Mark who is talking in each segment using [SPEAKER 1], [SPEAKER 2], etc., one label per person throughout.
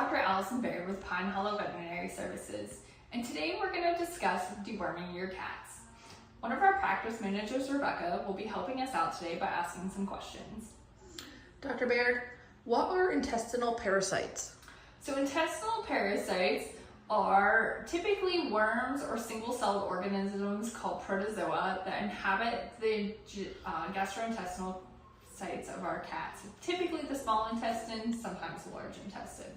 [SPEAKER 1] Dr. Allison Baird with Pine Hollow Veterinary Services, and today we're going to discuss deworming your cats. One of our practice managers, Rebecca, will be helping us out today by asking some questions.
[SPEAKER 2] Dr. Baird, what are intestinal parasites?
[SPEAKER 1] So intestinal parasites are typically worms or single-celled organisms called protozoa that inhabit the gastrointestinal sites of our cats, typically the small intestine, sometimes the large intestine.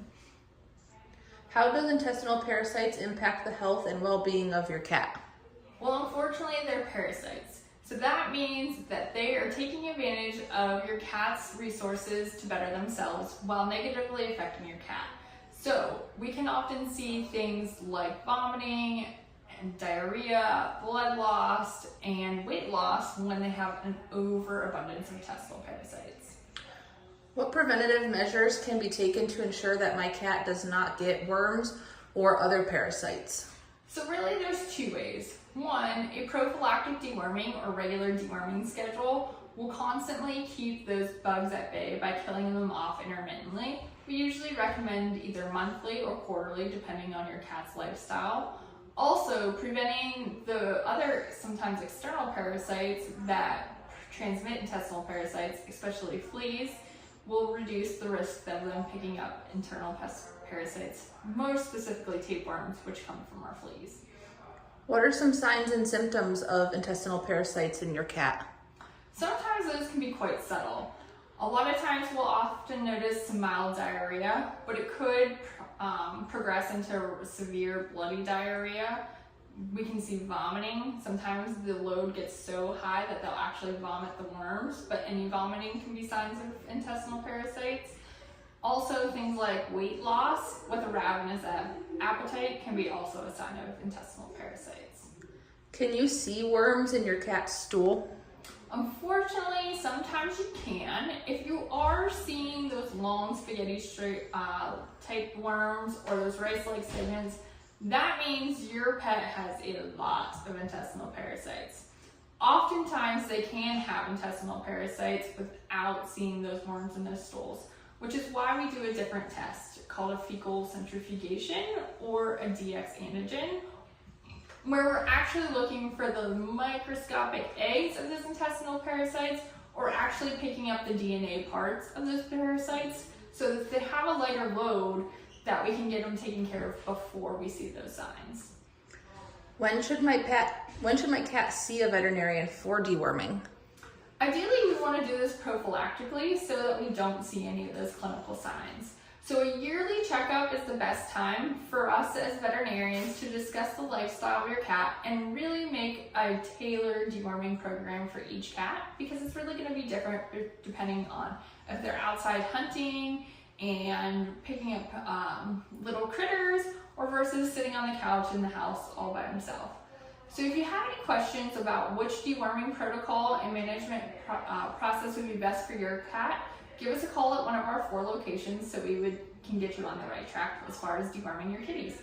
[SPEAKER 2] How does intestinal parasites impact the health and well-being of your cat?
[SPEAKER 1] Well, unfortunately, they're parasites. So that means that they are taking advantage of your cat's resources to better themselves while negatively affecting your cat. So we can often see things like vomiting and diarrhea, blood loss, and weight loss when they have an overabundance of intestinal parasites.
[SPEAKER 2] What preventative measures can be taken to ensure that my cat does not get worms or other parasites?
[SPEAKER 1] So really there's two ways. One, a prophylactic deworming or regular deworming schedule will constantly keep those bugs at bay by killing them off intermittently. We usually recommend either monthly or quarterly depending on your cat's lifestyle. Also, preventing the other sometimes external parasites that transmit intestinal parasites, especially fleas, will reduce the risk of them picking up internal parasites, most specifically tapeworms, which come from our fleas.
[SPEAKER 2] What are some signs and symptoms of intestinal parasites in your cat?
[SPEAKER 1] Sometimes those can be quite subtle. A lot of times we'll often notice some mild diarrhea, but it could progress into severe bloody diarrhea. We can see vomiting. Sometimes the load gets so high that they'll actually vomit the worms, but any vomiting can be signs of intestinal parasites. Also, things like weight loss with a ravenous appetite can be also a sign of intestinal parasites.
[SPEAKER 2] Can you see worms in your cat's stool?
[SPEAKER 1] Unfortunately, sometimes you can. If you are seeing those long spaghetti straight type worms or those rice-like segments, that means your pet has a lot of intestinal parasites. Oftentimes, they can have intestinal parasites without seeing those worms in those stools, which is why we do a different test called a fecal centrifugation or a DX antigen, where we're actually looking for the microscopic eggs of those intestinal parasites or actually picking up the DNA parts of those parasites so that they have a lighter load that we can get them taken care of before we see those signs.
[SPEAKER 2] When should my cat see a veterinarian for deworming?
[SPEAKER 1] Ideally, we want to do this prophylactically so that we don't see any of those clinical signs. So a yearly checkup is the best time for us as veterinarians to discuss the lifestyle of your cat and really make a tailored deworming program for each cat, because it's really going to be different depending on if they're outside hunting and picking up little critters or versus sitting on the couch in the house all by himself. So if you have any questions about which deworming protocol and management process would be best for your cat, give us a call at one of our 4 locations so we can get you on the right track as far as deworming your kitties.